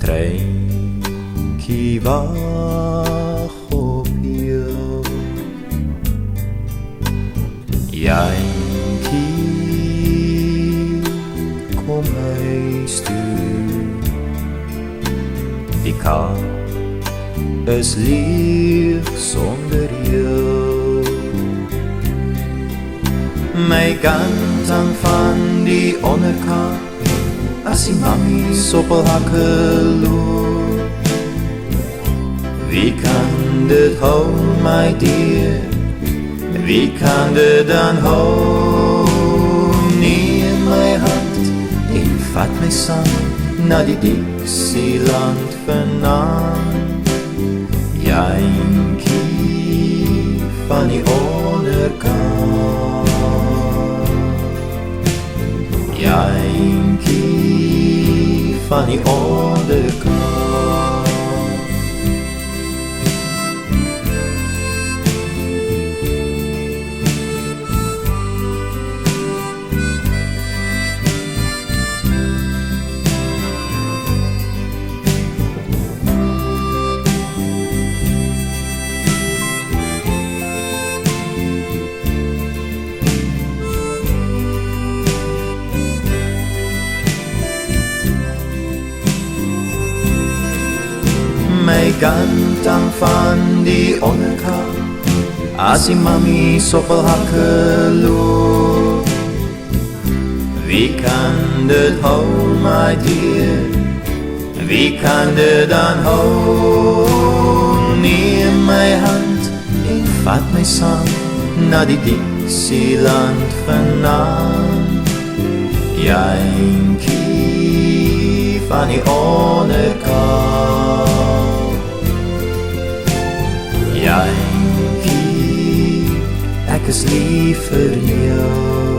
treintjie wag op jou. Jantjie, kom huis toe. Die kaart is leeg sonder jou. My kant hang van die onderkant as die mammy soppelhakke loop. Wie kan dit hou, my dear? Wie kan dit dan hou? Neem my hand en vat my saam na die Dixieland vanaand. Jantjie van die onderkant. Jantjie van die onderkant. My kant hang van die onderkant as die mammy soppelhakke loop. Wie kan dit hou, my dear? Wie kan dit dan hou? Neem my hand en vat my saam na die Dixieland vanaand. Jantjie van die onderkant. Jantjie, ek is lief vir jou.